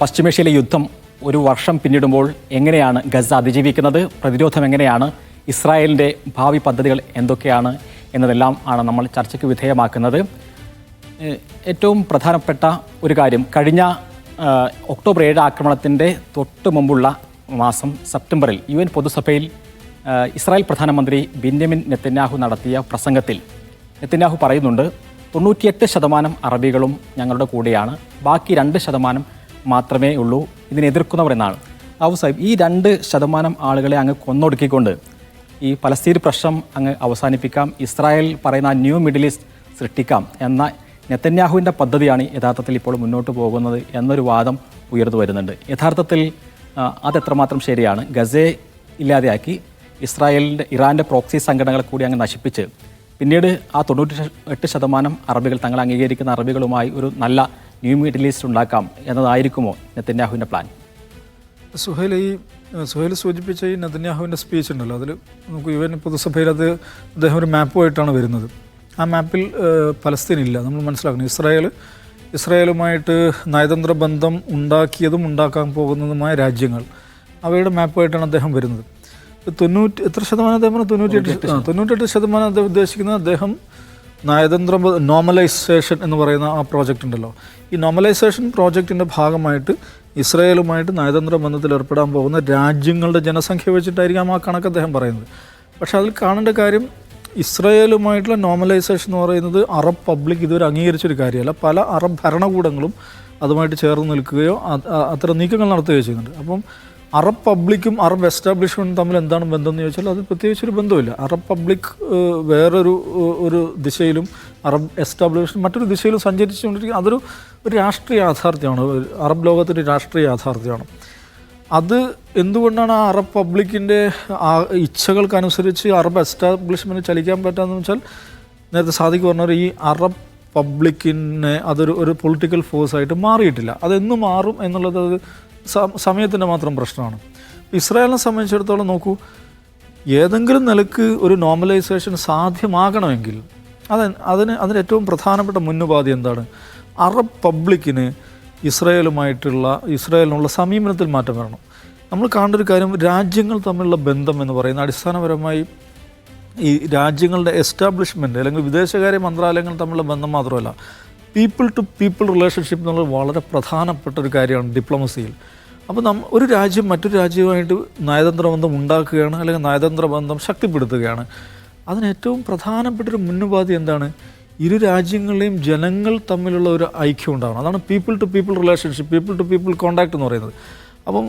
പശ്ചിമേഷ്യയിലെ യുദ്ധം ഒരു വർഷം പിന്നിടുമ്പോൾ എങ്ങനെയാണ് ഗസ അതിജീവിക്കുന്നത്, പ്രതിരോധം എങ്ങനെയാണ്, ഇസ്രായേലിൻ്റെ ഭാവി പദ്ധതികൾ എന്തൊക്കെയാണ് എന്നതെല്ലാം ആണ് നമ്മൾ ചർച്ചയ്ക്ക് വിധേയമാക്കുന്നത്. ഏറ്റവും പ്രധാനപ്പെട്ട ഒരു കാര്യം, കഴിഞ്ഞ ഒക്ടോബർ 7 ആക്രമണത്തിൻ്റെ തൊട്ട് മുമ്പുള്ള മാസം സെപ്റ്റംബറിൽ UN പൊതുസഭയിൽ ഇസ്രായേൽ പ്രധാനമന്ത്രി ബെന്യാമിൻ നെതന്യാഹു നടത്തിയ പ്രസംഗത്തിൽ നെതന്യാഹു പറയുന്നുണ്ട്, 98% അറബികളും ഞങ്ങളുടെ കൂടെയാണ്, ബാക്കി 2% മാത്രമേ ഉള്ളൂ ഇതിനെ എതിർക്കുന്നവർ എന്നാണ്. സാഹിബ്, ഈ 2% ആളുകളെ അങ്ങ് കൊന്നൊടുക്കിക്കൊണ്ട് ഈ പലസ്തീൻ പ്രശ്നം അങ്ങ് അവസാനിപ്പിക്കാം, ഇസ്രായേൽ പറയുന്ന ന്യൂ മിഡിൽ ഈസ്റ്റ് സൃഷ്ടിക്കാം എന്ന നെതന്യാഹുവിൻ്റെ പദ്ധതിയാണ് യഥാർത്ഥത്തിൽ ഇപ്പോൾ മുന്നോട്ട് പോകുന്നത് എന്നൊരു വാദം ഉയർന്നു വരുന്നുണ്ട്. യഥാർത്ഥത്തിൽ അതെത്രമാത്രം ശരിയാണ്? ഗസയെ ഇല്ലാതെയാക്കി ഇറാൻ്റെ പ്രോക്സി സംഘടനകളെ കൂടി അങ്ങ് നശിപ്പിച്ച് പിന്നീട് ആ 98% അറബികൾ, തങ്ങൾ അംഗീകരിക്കുന്ന അറബികളുമായി ഒരു നല്ല ന്യൂ മിഡിൽ ഈസ്റ്റ് ഉണ്ടാക്കാം എന്നതായിരിക്കുമോ നെതന്യാഹുവിൻ്റെ പ്ലാൻ? സുഹൈൽ സൂചിപ്പിച്ച ഈ നെതന്യാഹുവിൻ്റെ സ്പീച്ച് ഉണ്ടല്ലോ, അതിൽ നമുക്ക് UN പൊതുസഭയിൽ അദ്ദേഹം ഒരു മാപ്പുമായിട്ടാണ് വരുന്നത്. ആ മാപ്പിൽ പലസ്തീൻ ഇല്ല. നമ്മൾ മനസ്സിലാക്കണം, ഇസ്രായേലുമായിട്ട് നയതന്ത്ര ബന്ധം ഉണ്ടാക്കിയതും ഉണ്ടാക്കാൻ പോകുന്നതുമായ രാജ്യങ്ങൾ, അവയുടെ മാപ്പുമായിട്ടാണ് അദ്ദേഹം വരുന്നത്. 98% അദ്ദേഹം ഉദ്ദേശിക്കുന്നത്, അദ്ദേഹം നയതന്ത്ര നോർമലൈസേഷൻ എന്ന് പറയുന്ന ആ പ്രോജക്റ്റ് ഉണ്ടല്ലോ, ഈ നോർമലൈസേഷൻ പ്രോജക്റ്റിൻ്റെ ഭാഗമായിട്ട് ഇസ്രായേലുമായിട്ട് നയതന്ത്ര ബന്ധത്തിൽ ഏർപ്പെടാൻ പോകുന്ന രാജ്യങ്ങളുടെ ജനസംഖ്യ വെച്ചിട്ടായിരിക്കാം ആ കണക്ക് അദ്ദേഹം പറയുന്നത്. പക്ഷേ അതിൽ കാണേണ്ട കാര്യം, ഇസ്രായേലുമായിട്ടുള്ള നോർമലൈസേഷൻ എന്ന് പറയുന്നത് അറബ് പബ്ലിക് ഇതുവരെ അംഗീകരിച്ചൊരു കാര്യമല്ല. പല അറബ് ഭരണകൂടങ്ങളും അതുമായിട്ട് ചേർന്ന് നിൽക്കുകയോ അത്തരം നീക്കങ്ങൾ നടത്തുകയോ ചെയ്യുന്നുണ്ട്. അപ്പം അറബ് പബ്ലിക്കും അറബ് എസ്റ്റാബ്ലിഷ്മെൻറ്റും തമ്മിൽ എന്താണ് ബന്ധം എന്ന് ചോദിച്ചാൽ അത് പ്രത്യേകിച്ചൊരു ബന്ധമില്ല. അറബ് പബ്ലിക് വേറൊരു ദിശയിലും അറബ് എസ്റ്റാബ്ലിഷ്മെൻറ്റ് മറ്റൊരു ദിശയിലും സഞ്ചരിച്ചുകൊണ്ടിരിക്കുക. അതൊരു രാഷ്ട്രീയ യാഥാർത്ഥ്യമാണ്, അറബ് ലോകത്തിൻ്റെ രാഷ്ട്രീയ യാഥാർത്ഥ്യമാണ്. അത് എന്തുകൊണ്ടാണ് ആ അറബ് പബ്ലിക്കിൻ്റെ ആ ഇച്ഛകൾക്കനുസരിച്ച് അറബ് എസ്റ്റാബ്ലിഷ്മെൻറ്റ് ചലിക്കാൻ പറ്റാമെന്ന് വെച്ചാൽ, നേരത്തെ സാദിഖ് പറഞ്ഞ ഈ അറബ് പബ്ലിക്കിനെ അതൊരു പൊളിറ്റിക്കൽ ഫോഴ്സായിട്ട് മാറിയിട്ടില്ല. അതെന്ന് മാറും എന്നുള്ളത് സമയത്തിൻ്റെ മാത്രം പ്രശ്നമാണ്. ഇസ്രായേലിനെ സംബന്ധിച്ചിടത്തോളം നോക്കൂ, ഏതെങ്കിലും നിലക്ക് ഒരു നോർമലൈസേഷൻ സാധ്യമാകണമെങ്കിൽ അതിന് ഏറ്റവും പ്രധാനപ്പെട്ട മുന്നുപാധി എന്താണ്? അറബ് പബ്ലിക്കിന് ഇസ്രായേലിനുള്ള സമീപനത്തിൽ മാറ്റം വരണം. നമ്മൾ കാണേണ്ട ഒരു കാര്യം, രാജ്യങ്ങൾ തമ്മിലുള്ള ബന്ധം എന്ന് പറയുന്നത് അടിസ്ഥാനപരമായി ഈ രാജ്യങ്ങളുടെ എസ്റ്റാബ്ലിഷ്മെൻറ്റ് അല്ലെങ്കിൽ വിദേശകാര്യ മന്ത്രാലയങ്ങൾ തമ്മിലുള്ള ബന്ധം മാത്രമല്ല, പീപ്പിൾ ടു പീപ്പിൾ റിലേഷൻഷിപ്പ് എന്നുള്ളത് വളരെ പ്രധാനപ്പെട്ട ഒരു കാര്യമാണ് ഡിപ്ലോമസിയിൽ. അപ്പോൾ ഒരു രാജ്യം മറ്റൊരു രാജ്യവുമായിട്ട് നയതന്ത്ര ബന്ധം ഉണ്ടാക്കുകയാണ് അല്ലെങ്കിൽ നയതന്ത്ര ബന്ധം ശക്തിപ്പെടുത്തുകയാണ്. അതിന് ഏറ്റവും പ്രധാനപ്പെട്ടൊരു മുന്നുപാധി എന്താണ്? ഇരു രാജ്യങ്ങളിലെയും ജനങ്ങൾ തമ്മിലുള്ള ഒരു ഐക്യം ഉണ്ടാവണം. അതാണ് people to people relationship, people to people contact എന്ന് പറയുന്നത്. അപ്പം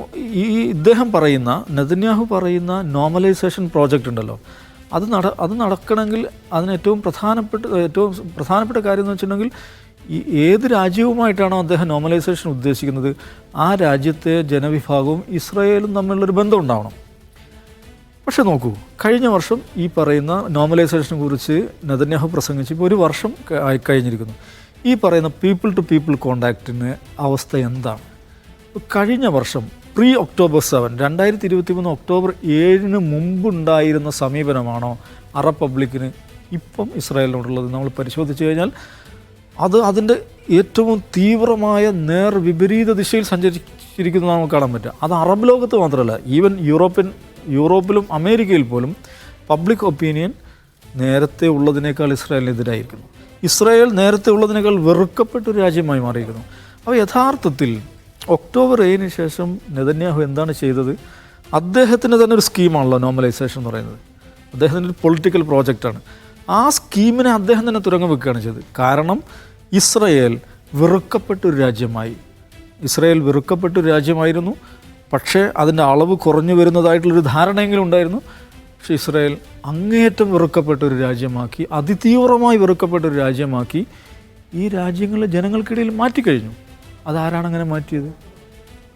നെതന്യാഹു പറയുന്ന നോർമലൈസേഷൻ പ്രോജക്റ്റ് ഉണ്ടല്ലോ, അത് നടക്കണമെങ്കിൽ അതിന് ഏറ്റവും പ്രധാനപ്പെട്ട കാര്യം എന്ന് വെച്ചിട്ടുണ്ടെങ്കിൽ, ഏത് രാജ്യവുമായിട്ടാണോ അദ്ദേഹം നോർമലൈസേഷൻ ഉദ്ദേശിക്കുന്നത്, ആ രാജ്യത്തെ ജനവിഭാഗവും ഇസ്രായേലും തമ്മിലുള്ളൊരു ബന്ധം ഉണ്ടാവണം. പക്ഷെ നോക്കൂ, കഴിഞ്ഞ വർഷം ഈ പറയുന്ന നോർമലൈസേഷനെ കുറിച്ച് നെതന്യാഹു പ്രസംഗിച്ച് ഇപ്പോൾ 1 വർഷം കഴിഞ്ഞിരിക്കുന്നു. ഈ പറയുന്ന പീപ്പിൾ ടു പീപ്പിൾ കോണ്ടാക്റ്റിന് അവസ്ഥ എന്താണ്? കഴിഞ്ഞ വർഷം October 7, 2023 ഒക്ടോബർ 7 മുമ്പുണ്ടായിരുന്ന സമീപനമാണോ അറബ് പബ്ലിക്കിന് ഇപ്പം ഇസ്രായേലിനോടുള്ളത്? നമ്മൾ പരിശോധിച്ച് കഴിഞ്ഞാൽ അതിൻ്റെ ഏറ്റവും തീവ്രമായ വിപരീത ദിശയിൽ സഞ്ചരിച്ചിരിക്കുന്നത് നമുക്ക് കാണാൻ പറ്റുക. അത് അറബ് ലോകത്ത് മാത്രമല്ല, ഈവൻ യൂറോപ്പിലും അമേരിക്കയിൽ പോലും പബ്ലിക് ഒപ്പീനിയൻ നേരത്തെ ഉള്ളതിനേക്കാൾ ഇസ്രായേലിനെതിരായിരിക്കുന്നു. ഇസ്രായേൽ നേരത്തെ ഉള്ളതിനേക്കാൾ വെറുക്കപ്പെട്ടൊരു രാജ്യമായി മാറിയിരിക്കുന്നു. അപ്പോൾ യഥാർത്ഥത്തിൽ ഒക്ടോബർ 7 ശേഷം നെതന്യാഹു എന്താണ് ചെയ്തത്? അദ്ദേഹത്തിന് തന്നെ ഒരു സ്കീമാണല്ലോ നോർമലൈസേഷൻ എന്ന് പറയുന്നത്. അദ്ദേഹത്തിൻ്റെ ഒരു പൊളിറ്റിക്കൽ പ്രോജക്റ്റാണ്. ആ സ്കീമിനെ അദ്ദേഹം തന്നെ തുരങ്കം വെക്കുകയാണ് ചെയ്തത്. കാരണം ഇസ്രായേൽ വെറുക്കപ്പെട്ടൊരു രാജ്യമായിരുന്നു. പക്ഷേ അതിൻ്റെ അളവ് കുറഞ്ഞു വരുന്നതായിട്ടുള്ളൊരു ധാരണയെങ്കിലും ഉണ്ടായിരുന്നു. പക്ഷേ ഇസ്രായേൽ അങ്ങേയറ്റം വെറുക്കപ്പെട്ടൊരു രാജ്യമാക്കി, അതിതീവ്രമായി വെറുക്കപ്പെട്ടൊരു രാജ്യമാക്കി ഈ രാജ്യങ്ങളിലെ ജനങ്ങൾക്കിടയിൽ മാറ്റിക്കഴിഞ്ഞു. അതാരാണ് അങ്ങനെ മാറ്റിയത്?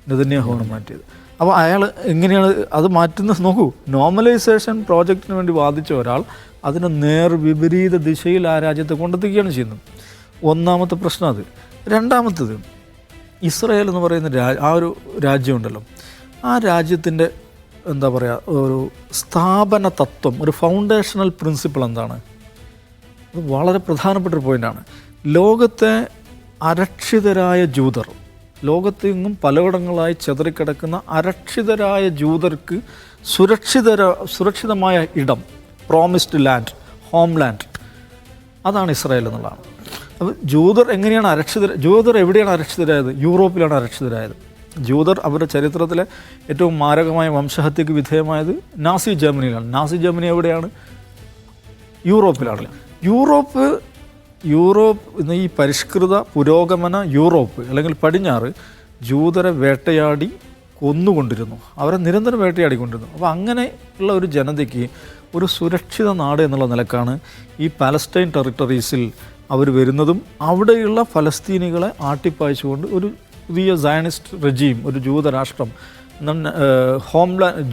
നെതന്യാഹുവാണ് മാറ്റിയത്. അപ്പോൾ അയാൾ എങ്ങനെയാണ് അത് മാറ്റുന്നത്? നോക്കൂ, നോർമലൈസേഷൻ പ്രോജക്റ്റിന് വേണ്ടി വാദിച്ച ഒരാൾ അതിനെ വിപരീത ദിശയിൽ ആ രാജ്യത്തെ കൊണ്ടെത്തിക്കുകയാണ് ചെയ്യുന്നത്. ഒന്നാമത്തെ പ്രശ്നം അത്. രണ്ടാമത്തത്, ഇസ്രായേൽ എന്ന് പറയുന്ന ആ ഒരു രാജ്യമുണ്ടല്ലോ, ആ രാജ്യത്തിൻ്റെ ഒരു സ്ഥാപന തത്വം, ഒരു ഫൗണ്ടേഷണൽ പ്രിൻസിപ്പിൾ എന്താണ്? അത് വളരെ പ്രധാനപ്പെട്ടൊരു പോയിൻ്റാണ്. ലോകത്തെ അരക്ഷിതരായ ജൂതർ, ലോകത്തെങ്ങും പലയിടങ്ങളായി ചെതറിക്കിടക്കുന്ന അരക്ഷിതരായ ജൂതർക്ക് സുരക്ഷിതമായ ഇടം, പ്രോമിസ്ഡ് ലാൻഡ്, ഹോം ലാൻഡ്, അതാണ് ഇസ്രായേൽ എന്നുള്ളതാണ്. അപ്പോൾ ജൂതർ എങ്ങനെയാണ് ജൂതർ എവിടെയാണ് അരക്ഷിതരായത്? യൂറോപ്പിലാണ് അരക്ഷിതരായത്. ജൂതർ അവരുടെ ചരിത്രത്തിലെ ഏറ്റവും മാരകമായ വംശഹത്യക്ക് വിധേയമായത് നാസി ജർമ്മനിയിലാണ്. നാസി ജർമ്മനി എവിടെയാണ്? യൂറോപ്പിലാണ്. യൂറോപ്പ് എന്ന ഈ പരിഷ്കൃത പുരോഗമന യൂറോപ്പ് അല്ലെങ്കിൽ പടിഞ്ഞാറ് ജൂതരെ വേട്ടയാടി കൊന്നുകൊണ്ടിരുന്നു, അവരെ നിരന്തരം വേട്ടയാടിക്കൊണ്ടിരുന്നു. അപ്പോൾ അങ്ങനെ ഉള്ള ഒരു ജനതയ്ക്ക് ഒരു സുരക്ഷിത നാട് എന്നുള്ള നിലക്കാണ് ഈ പാലസ്റ്റൈൻ ടെറിട്ടറീസിൽ അവർ വരുന്നതും അവിടെയുള്ള ഫലസ്തീനികളെ ആട്ടിപ്പായിച്ചുകൊണ്ട് ഒരു പുതിയ സയനിസ്റ്റ് റെജീം, ഒരു ജൂതരാഷ്ട്രം,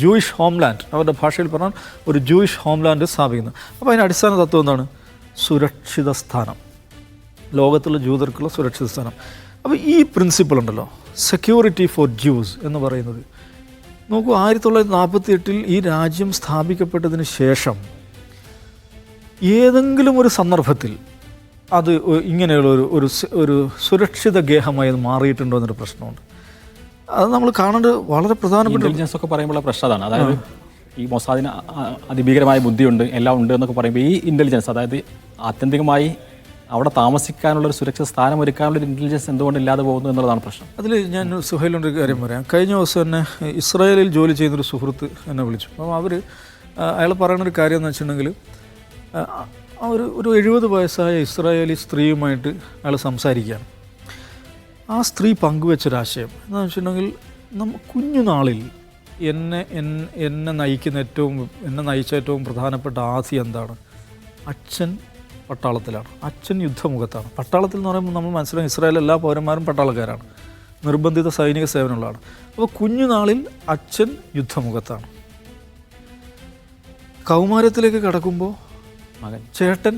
ജൂയിഷ് ഹോംലാൻഡ്, അവരുടെ ഭാഷയിൽ പറഞ്ഞാൽ ഒരു ജൂയിഷ് ഹോംലാൻഡ് സ്ഥാപിക്കുന്നത്. അപ്പോൾ അതിൻ്റെ അടിസ്ഥാന തത്വം എന്താണ്? സുരക്ഷിത സ്ഥാനം, ലോകത്തുള്ള ജൂതർക്കുള്ള സുരക്ഷിത സ്ഥാനം. അപ്പോൾ ഈ പ്രിൻസിപ്പിൾ ഉണ്ടല്ലോ, സെക്യൂരിറ്റി ഫോർ ജ്യൂസ് എന്ന് പറയുന്നത്, നോക്കൂ, 1948 ഈ രാജ്യം സ്ഥാപിക്കപ്പെട്ടതിന് ശേഷം ഏതെങ്കിലും ഒരു സന്ദർഭത്തിൽ അത് ഇങ്ങനെയുള്ള ഒരു സുരക്ഷിത ഗേഹമായി മാറിയിട്ടുണ്ടോ എന്നൊരു പ്രശ്നമുണ്ട്. അത് നമ്മൾ കാണേണ്ടത് വളരെ പ്രധാനപ്പെട്ട. ഇന്റലിജൻസ് ഒക്കെ പറയുമ്പോൾ പ്രശ്നം അതാണ്. അതായത് ഈ മൊസാദിന് അതിഭീകരമായ ബുദ്ധിയുണ്ട്, എല്ലാം ഉണ്ട് എന്നൊക്കെ പറയുമ്പോൾ ഈ ഇൻ്റലിജൻസ്, അതായത് ആത്യന്തികമായി അവിടെ താമസിക്കാനുള്ളൊരു സുരക്ഷിത സ്ഥാനം ഒരുക്കാനുള്ളൊരു ഇൻ്റലിജൻസ് എന്തുകൊണ്ട് ഇല്ലാതെ പോകുന്നു എന്നുള്ളതാണ് പ്രശ്നം. അതിൽ ഞാൻ സുഹൈലിൻ്റെ കാര്യം പറയാം. കഴിഞ്ഞ ദിവസം തന്നെ ഇസ്രായേലിൽ ജോലി ചെയ്യുന്നൊരു സുഹൃത്ത് എന്നെ വിളിച്ചു. അപ്പോൾ അയാൾ പറയുന്നൊരു കാര്യം എന്ന് വെച്ചിട്ടുണ്ടെങ്കിൽ, ഒരു 70 വയസ്സായ ഇസ്രായേലി സ്ത്രീയുമായിട്ട് അയാൾ സംസാരിക്കുകയാണ്. ആ സ്ത്രീ പങ്കുവെച്ചൊരാശയം എന്താണെന്ന് വെച്ചിട്ടുണ്ടെങ്കിൽ, കുഞ്ഞുനാളിൽ എന്നെ നയിച്ച ഏറ്റവും പ്രധാനപ്പെട്ട ആധി എന്താണ്? അച്ഛൻ പട്ടാളത്തിലാണ്, അച്ഛൻ യുദ്ധമുഖത്താണ്. പട്ടാളത്തിൽ എന്ന് പറയുമ്പോൾ നമ്മൾ മനസ്സിലാക്കും ഇസ്രായേൽ എല്ലാ പൗരന്മാരും പട്ടാളക്കാരാണ്, നിർബന്ധിത സൈനിക സേവനമുള്ളതാണ്. അപ്പോൾ കുഞ്ഞുനാളിൽ അച്ഛൻ യുദ്ധമുഖത്താണ്. കൗമാരത്തിലേക്ക് കടക്കുമ്പോൾ മകൻ, ചേട്ടൻ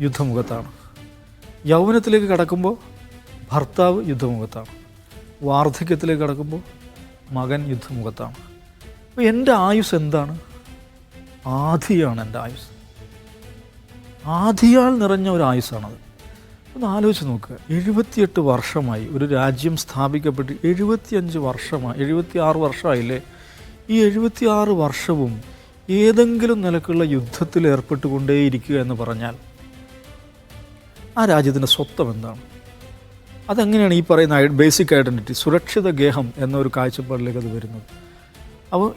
യുദ്ധമുഖത്താണ്. യൗവനത്തിലേക്ക് കടക്കുമ്പോൾ ഭർത്താവ് യുദ്ധമുഖത്താണ്. വാർദ്ധക്യത്തിലേക്ക് കടക്കുമ്പോൾ മകൻ യുദ്ധമുഖത്താണ്. അപ്പോൾ എൻ്റെ ആയുസ് എന്താണ്? ആധിയാണ് എൻ്റെ ആയുസ്. ആധിയാൽ നിറഞ്ഞ ഒരു ആയുസ്സാണത്. ഒന്ന് ആലോചിച്ച് നോക്കുക. 78 വർഷമായി ഒരു രാജ്യം സ്ഥാപിക്കപ്പെട്ട് 76 വർഷമായില്ലേ? ഈ 76 വർഷവും ഏതെങ്കിലും നിലക്കുള്ള യുദ്ധത്തിൽ ഏർപ്പെട്ടുകൊണ്ടേയിരിക്കുക എന്ന് പറഞ്ഞാൽ ആ രാജ്യത്തിൻ്റെ സ്വത്വം എന്താണ്? അതെങ്ങനെയാണ് ഈ പറയുന്ന ബേസിക് ഐഡൻറ്റിറ്റി, സുരക്ഷിത ഗേഹം എന്നൊരു കാഴ്ചപ്പാടിലേക്ക് അത് വരുന്നത്? അപ്പോൾ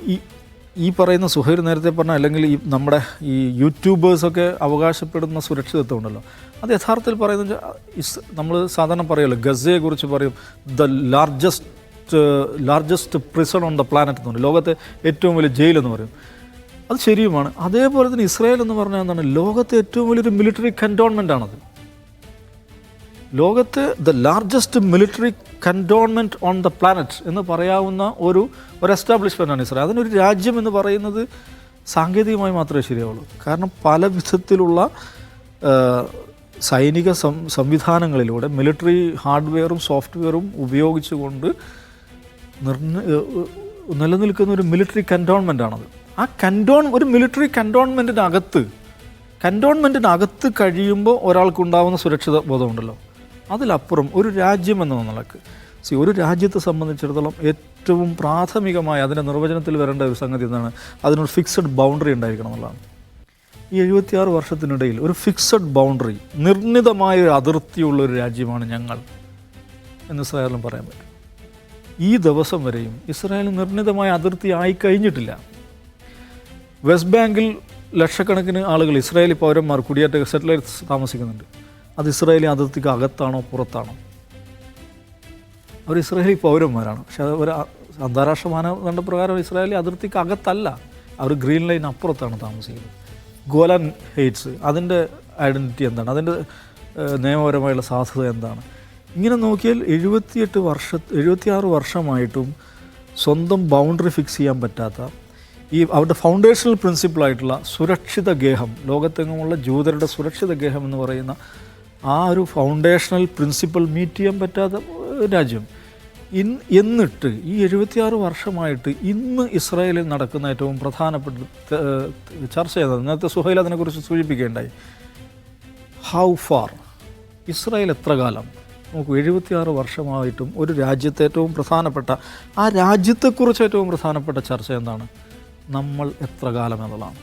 ഈ പറയുന്ന സുഹൈർ നേരത്തെ പറഞ്ഞ, അല്ലെങ്കിൽ നമ്മുടെ ഈ യൂട്യൂബേഴ്സൊക്കെ അവകാശപ്പെടുന്ന സുരക്ഷിതത്വം ഉണ്ടല്ലോ, അത് യഥാർത്ഥത്തിൽ പറയുന്നത് നമ്മൾ സാധാരണ പറയുമല്ലോ, ഗസയെക്കുറിച്ച് പറയും the largest prison on the planet എന്ന് പറയും, ലോകത്തെ ഏറ്റവും വലിയ ജയിലെന്ന് പറയും. അത് ശരിയുമാണ്. അതേപോലെ തന്നെ ഇസ്രായേൽ എന്ന് പറഞ്ഞാൽ എന്താണ്? ലോകത്തെ ഏറ്റവും വലിയൊരു മിലിറ്ററി കൻറ്റോൺമെൻ്റ് ആണത്. ലോകത്തെ the largest military cantonment on the planet എന്ന് പറയാവുന്ന ഒരു എസ്റ്റാബ്ലിഷ്മെൻ്റാണ് ഇസ്രായേൽ. അതിനൊരു രാജ്യം എന്ന് പറയുന്നത് സാങ്കേതികമായി മാത്രമേ ശരിയാവുള്ളൂ. കാരണം പല വിധത്തിലുള്ള സൈനിക സംവിധാനങ്ങളിലൂടെ മിലിറ്ററി ഹാർഡ്വെയറും സോഫ്റ്റ്വെയറും ഉപയോഗിച്ചുകൊണ്ട് നിലനിൽക്കുന്ന ഒരു മിലിറ്ററി കൻറ്റോൺമെൻ്റാണത്. ഒരു മിലിറ്ററി കൻറ്റോൺമെൻറ്റിനകത്ത് കഴിയുമ്പോൾ ഒരാൾക്കുണ്ടാകുന്ന സുരക്ഷിത ബോധമുണ്ടല്ലോ, അതിലപ്പുറം ഒരു രാജ്യം എന്ന നിലക്ക് ഒരു രാജ്യത്തെ സംബന്ധിച്ചിടത്തോളം ഏറ്റവും പ്രാഥമികമായി അതിൻ്റെ നിർവചനത്തിൽ വരേണ്ട ഒരു സംഗതി എന്താണ്? അതിനൊരു ഫിക്സഡ് ബൗണ്ടറി ഉണ്ടായിരിക്കണം എന്നുള്ളതാണ്. ഈ 76 വർഷത്തിനിടയിൽ ഒരു ഫിക്സഡ് ബൗണ്ടറി, നിർണിതമായ ഒരു അതിർത്തിയുള്ള ഒരു രാജ്യമാണ് ഞങ്ങൾ എന്ന് ഇസ്രായേലിനും പറയാൻ പറ്റും. ഈ ദിവസം വരെയും ഇസ്രായേൽ നിർണിതമായ അതിർത്തി ആയി കഴിഞ്ഞിട്ടില്ല. വെസ്റ്റ് ബാങ്കിൽ ലക്ഷക്കണക്കിന് ആളുകൾ, ഇസ്രായേലി പൗരന്മാർ, കുടിയേറ്റ സെറ്റിലേഴ്സ് താമസിക്കുന്നുണ്ട്. അത് ഇസ്രായേലി അതിർത്തിക്ക് അകത്താണോ പുറത്താണോ? അവർ ഇസ്രായേലി പൗരന്മാരാണ്. പക്ഷേ അവർ അന്താരാഷ്ട്ര മാനദണ്ഡപ്രകാരം ഇസ്രായേലി അതിർത്തിക്ക് അകത്തല്ല, അവർ ഗ്രീൻ ലൈൻ അപ്പുറത്താണ് താമസിക്കുന്നത്. ഗോലാൻ ഹെയ്റ്റ്സ്, അതിൻ്റെ ഐഡൻറ്റിറ്റി എന്താണ്? അതിൻ്റെ നിയമപരമായുള്ള സാധ്യത എന്താണ്? ഇങ്ങനെ നോക്കിയാൽ 76 വർഷമായിട്ടും സ്വന്തം ബൗണ്ടറി ഫിക്സ് ചെയ്യാൻ പറ്റാത്ത അവരുടെ ഫൗണ്ടേഷണൽ പ്രിൻസിപ്പിളായിട്ടുള്ള സുരക്ഷിത ഗേഹം, ലോകത്തെങ്ങുമുള്ള ജൂതരുടെ സുരക്ഷിത ഗേഹം എന്ന് പറയുന്ന ആ ഒരു ഫൗണ്ടേഷണൽ പ്രിൻസിപ്പിൾ മീറ്റ് ചെയ്യാൻ പറ്റാത്ത രാജ്യം. എന്നിട്ട് ഈ 76 വർഷമായിട്ട് ഇന്ന് ഇസ്രായേലിൽ നടക്കുന്ന ഏറ്റവും പ്രധാനപ്പെട്ട ചർച്ച ചെയ്യുന്നത്, നേരത്തെ സുഹൈൽ അതിനെക്കുറിച്ച് സൂചിപ്പിക്കുകയുണ്ടായി, ഹൗ ഫാർ, ഇസ്രായേൽ എത്ര കാലം നോക്കൂ 76 വർഷമായിട്ടും ഒരു രാജ്യത്തെ ഏറ്റവും പ്രധാനപ്പെട്ട ആ രാജ്യത്തെക്കുറിച്ച് ഏറ്റവും പ്രധാനപ്പെട്ട ചർച്ച എന്താണ്? നമ്മൾ എത്ര കാലം എന്നുള്ളതാണ്.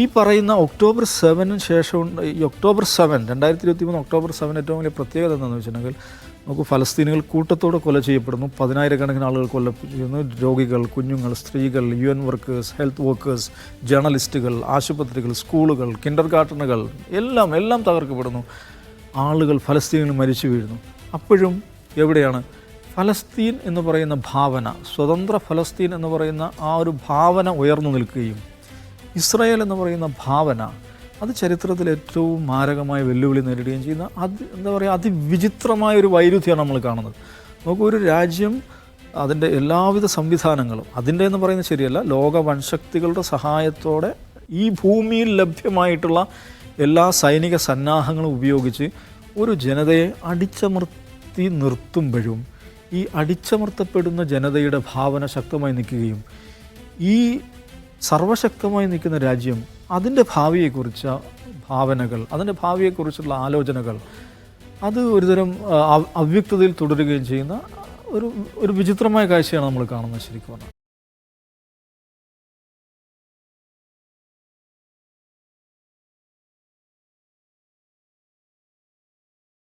ഈ പറയുന്ന ഒക്ടോബർ 7 ശേഷം ഈ ഒക്ടോബർ 7 2023 ഒക്ടോബർ 7 ഏറ്റവും വലിയ പ്രത്യേകത എന്താണെന്ന് വെച്ചിട്ടുണ്ടെങ്കിൽ നമുക്ക് ഫലസ്തീനികൾ കൂട്ടത്തോടെ കൊല ചെയ്യപ്പെടുന്നു, 10,000-കണക്കിന് ആളുകൾ കൊല്ലപ്പെടുന്നു, രോഗികൾ, കുഞ്ഞുങ്ങൾ, സ്ത്രീകൾ, UN വർക്കേഴ്സ്, ഹെൽത്ത് വർക്കേഴ്സ്, ജേർണലിസ്റ്റുകൾ, ആശുപത്രികൾ, സ്കൂളുകൾ, കിൻഡർ ഗാർട്ടനുകൾ എല്ലാം തകർക്കപ്പെടുന്നു. ആളുകൾ ഫലസ്തീനിൽ മരിച്ചു വീഴുന്നു. അപ്പോഴും എവിടെയാണ് ഫലസ്തീൻ എന്ന് പറയുന്ന ഭാവന, സ്വതന്ത്ര ഫലസ്തീൻ എന്ന് പറയുന്ന ആ ഒരു ഭാവന ഉയർന്നു നിൽക്കുകയും ഇസ്രായേൽ എന്ന് പറയുന്ന ഭാവന അത് ചരിത്രത്തിൽ ഏറ്റവും മാരകമായ വെല്ലുവിളി നേരിടുകയും ചെയ്യുന്ന എന്താ പറയുക അതിവിചിത്രമായ ഒരു വൈരുദ്ധ്യമാണ് നമ്മൾ കാണുന്നത്. നമുക്ക് ഒരു രാജ്യം അതിൻ്റെ എല്ലാവിധ സംവിധാനങ്ങളും അതിൻ്റെ എന്ന് പറയുന്നത് ശരിയല്ല, ലോക വൻശക്തികളുടെ സഹായത്തോടെ ഈ ഭൂമിയിൽ ലഭ്യമായിട്ടുള്ള എല്ലാ സൈനിക സന്നാഹങ്ങളും ഉപയോഗിച്ച് ഒരു ജനതയെ അടിച്ചമർത്തി നിർത്തുമ്പോഴും ഈ അടിച്ചമർത്തപ്പെടുന്ന ജനതയുടെ ഭാവന ശക്തമായി നിൽക്കുകയും ഈ സർവശക്തമായി നിൽക്കുന്ന രാജ്യം അതിൻ്റെ ഭാവിയെക്കുറിച്ച ഭാവനകൾ, അതിൻ്റെ ഭാവിയെക്കുറിച്ചുള്ള ആലോചനകൾ അത് ഒരുതരം അവ്യക്തതയിൽ തുടരുകയും ചെയ്യുന്ന ഒരു വിചിത്രമായ കാഴ്ചയാണ് നമ്മൾ കാണുന്നത് ശരിക്കും പറഞ്ഞാൽ.